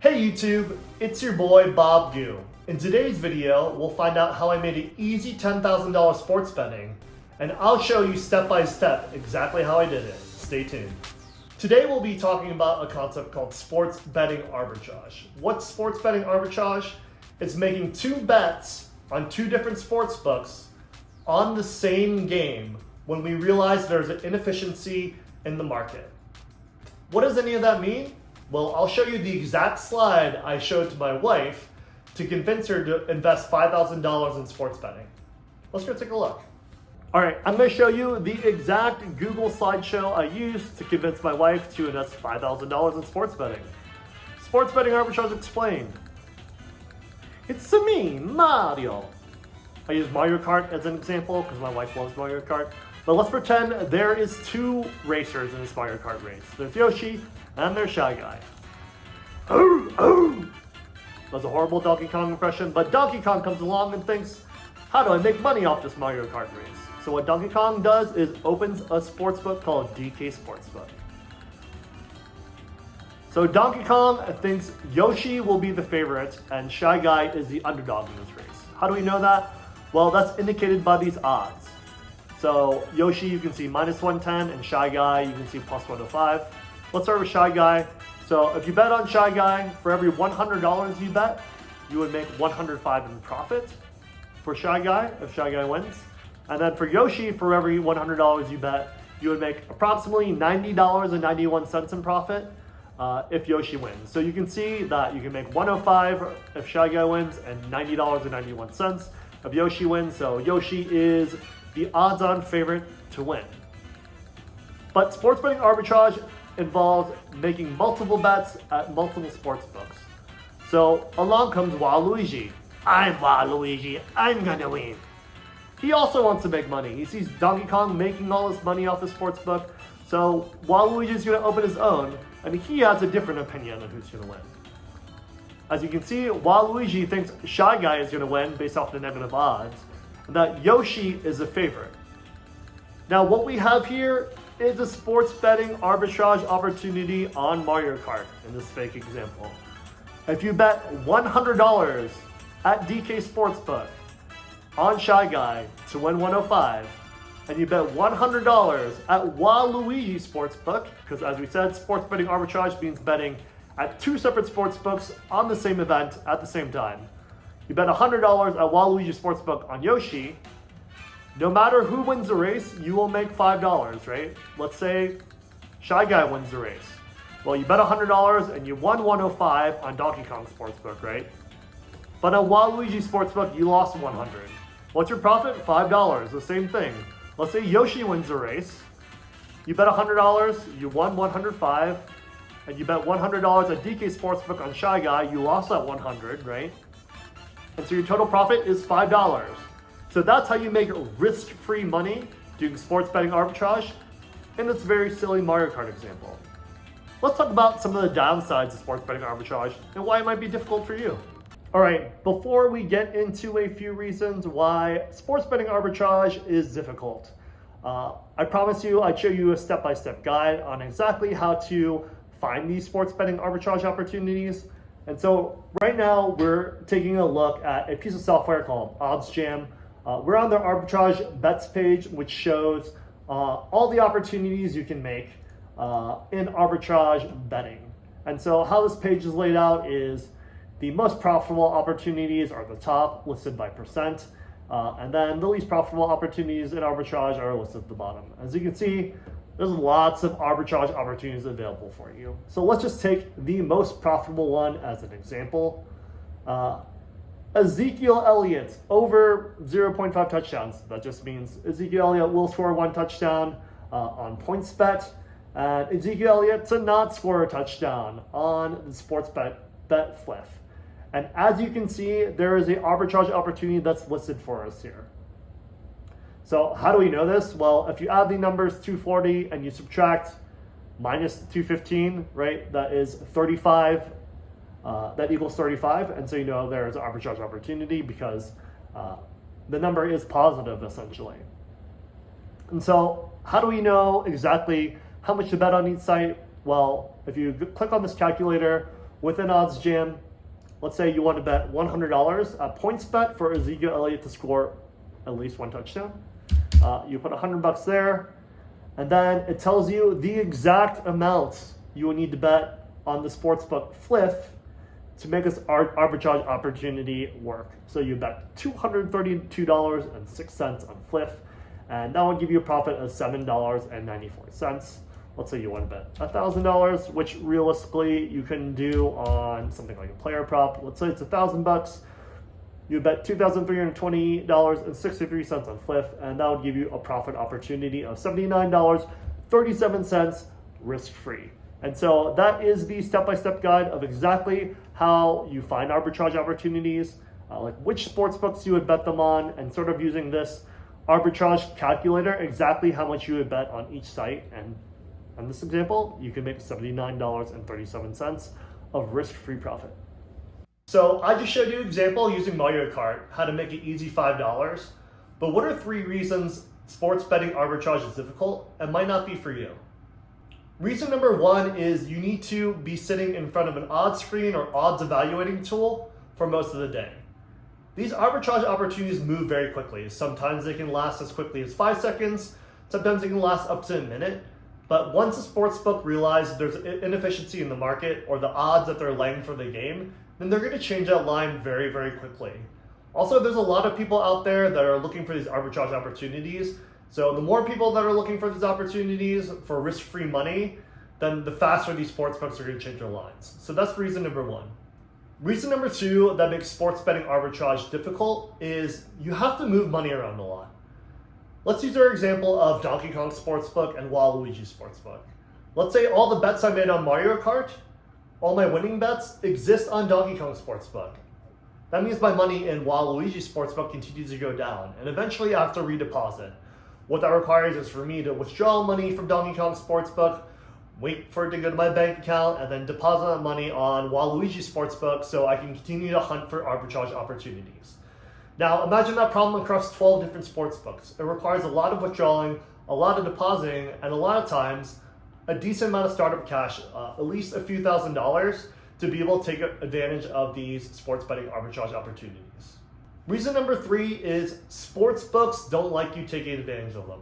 Hey YouTube, it's your boy Bob Goo. In today's video, we'll find out how I made an easy $10,000 sports betting, and I'll show you step by step exactly how I did it. Stay tuned. Today we'll be talking about a concept called sports betting arbitrage. What's sports betting arbitrage? It's making two bets on two different sports books on the same game when we realize there's an inefficiency in the market. What does any of that mean? Well, I'll show you the exact slide I showed to my wife to convince her to invest $5,000 in sports betting. Let's go take a look. All right, I'm going to show you the exact Google slideshow I used to convince my wife to invest $5,000 in sports betting. Sports betting arbitrage explained. It's me, Mario. I use Mario Kart as an example because my wife loves Mario Kart. But let's pretend there is two racers in this Mario Kart race. There's Yoshi and there's Shy Guy. Oh, oh. That's a horrible Donkey Kong impression, but Donkey Kong comes along and thinks, how do I make money off this Mario Kart race? So what Donkey Kong does is opens a sportsbook called DK Sportsbook. So Donkey Kong thinks Yoshi will be the favorite and Shy Guy is the underdog in this race. How do we know that? Well, that's indicated by these odds. So Yoshi, you can see minus 110, and Shy Guy, you can see plus 105. Let's start with Shy Guy. So if you bet on Shy Guy, for every $100 you bet, you would make 105 in profit for Shy Guy if Shy Guy wins. And then for Yoshi, for every $100 you bet, you would make approximately $90.91 in profit if Yoshi wins. So you can see that you can make 105 if Shy Guy wins and $90.91 if Yoshi wins. So Yoshi is the odds-on favorite to win. But sports betting arbitrage involves making multiple bets at multiple sports books. So along comes Waluigi. I'm Waluigi, I'm gonna win. He also wants to make money. He sees Donkey Kong making all this money off the sports book. So Waluigi's gonna open his own, and he has a different opinion on who's gonna win. As you can see, Waluigi thinks Shy Guy is gonna win based off the negative odds, and that Yoshi is a favorite. Now what we have here is a sports betting arbitrage opportunity on Mario Kart in this fake example. If you bet $100 at DK Sportsbook on Shy Guy to win 105, and you bet $100 at Waluigi Sportsbook, because as we said, sports betting arbitrage means betting at two separate sports books on the same event at the same time. You bet $100 at Waluigi Sportsbook on Yoshi. No matter who wins the race, you will make $5, right? Let's say Shy Guy wins the race. Well, you bet $100 and you won 105 on Donkey Kong Sportsbook, right? But on Waluigi Sportsbook, you lost 100. What's your profit? $5, the same thing. Let's say Yoshi wins the race. You bet $100, you won 105, and you bet $100 at DK Sportsbook on Shy Guy, you lost that 100, right? And so your total profit is $5. So that's how you make risk-free money doing sports betting arbitrage in this very silly Mario Kart example. Let's talk about some of the downsides of sports betting arbitrage and why it might be difficult for you. All right, before we get into a few reasons why sports betting arbitrage is difficult, I promise you I'd show you a step-by-step guide on exactly how to find these sports betting arbitrage opportunities. And so right now we're taking a look at a piece of software called OddsJam. We're on the arbitrage bets page, which shows all the opportunities you can make in arbitrage betting. And so how this page is laid out is the most profitable opportunities are at the top, listed by percent. And then the least profitable opportunities in arbitrage are listed at the bottom. As you can see, there's lots of arbitrage opportunities available for you. So let's just take the most profitable one as an example. Ezekiel Elliott over 0.5 touchdowns. That just means Ezekiel Elliott will score one touchdown on PointsBet, and Ezekiel Elliott to not score a touchdown on the sports Betflip. And as you can see, there is an arbitrage opportunity that's listed for us here. So how do we know this? Well, if you add the numbers 240 and you subtract minus 215, right, that is 35. That equals 35, and so you know there is an arbitrage opportunity because the number is positive essentially. And so how do we know exactly how much to bet on each site? Well, if you click on this calculator, within OddsJam, let's say you want to bet $100, a points bet for Ezekiel Elliott to score at least 1 touchdown. You put $100 there, and then it tells you the exact amount you will need to bet on the sportsbook Fliff to make this arbitrage opportunity work. So you bet $232.06 on Fliff, and that will give you a profit of $7.94. Let's say you want to bet $1,000, which realistically you can do on something like a player prop. Let's say it's $1,000. You bet $2,320.63 on Fliff, and that would give you a profit opportunity of $79.37 risk-free. And so that is the step-by-step guide of exactly how you find arbitrage opportunities, like which sports books you would bet them on, and sort of using this arbitrage calculator, exactly how much you would bet on each site. And in this example, you can make $79.37 of risk-free profit. So I just showed you an example using Mario Kart, how to make it easy $5. But what are 3 reasons sports betting arbitrage is difficult and might not be for you? Reason number 1 is you need to be sitting in front of an odds screen or odds evaluating tool for most of the day. These arbitrage opportunities move very quickly. Sometimes they can last as quickly as 5 seconds, sometimes they can last up to a minute. But once a sportsbook realizes there's inefficiency in the market or the odds that they're laying for the game, then they're going to change that line very, very quickly. Also, there's a lot of people out there that are looking for these arbitrage opportunities. So the more people that are looking for these opportunities for risk-free money, then the faster these sportsbooks are going to change their lines. So that's reason number 1. Reason number 2 that makes sports betting arbitrage difficult is you have to move money around a lot. Let's use our example of Donkey Kong Sportsbook and Waluigi Sportsbook. Let's say all the bets I made on Mario Kart, all my winning bets exist on Donkey Kong Sportsbook. That means my money in Waluigi Sportsbook continues to go down, and eventually I have to redeposit. What that requires is for me to withdraw money from Donkey Kong Sportsbook, wait for it to go to my bank account, and then deposit that money on Waluigi Sportsbook so I can continue to hunt for arbitrage opportunities. Now imagine that problem across 12 different sportsbooks. It requires a lot of withdrawing, a lot of depositing, and a lot of times a decent amount of startup cash, at least a few $1,000s, to be able to take advantage of these sports betting arbitrage opportunities. Reason number 3 is sports books don't like you taking advantage of them.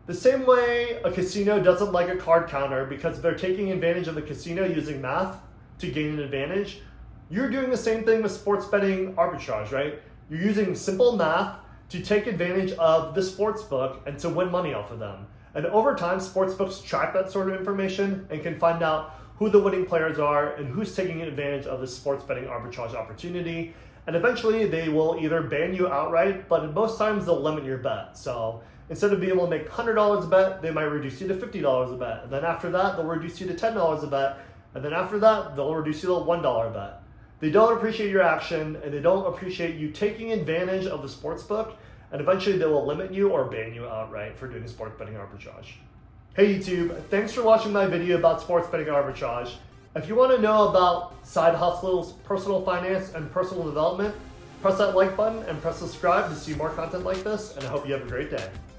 The same way a casino doesn't like a card counter because they're taking advantage of the casino using math to gain an advantage, you're doing the same thing with sports betting arbitrage, right? You're using simple math to take advantage of the sports book and to win money off of them. And over time, sports books track that sort of information and can find out who the winning players are and who's taking advantage of the sports betting arbitrage opportunity. And eventually they will either ban you outright, but most times they'll limit your bet. So instead of being able to make $100 a bet, they might reduce you to $50 a bet. And then after that, they'll reduce you to $10 a bet. And then after that, they'll reduce you to a $1 bet. They don't appreciate your action, and they don't appreciate you taking advantage of the sports book, and eventually they will limit you or ban you outright for doing sports betting arbitrage. Hey YouTube, thanks for watching my video about sports betting arbitrage. If you want to know about side hustles, personal finance, and personal development, press that like button and press subscribe to see more content like this, and I hope you have a great day.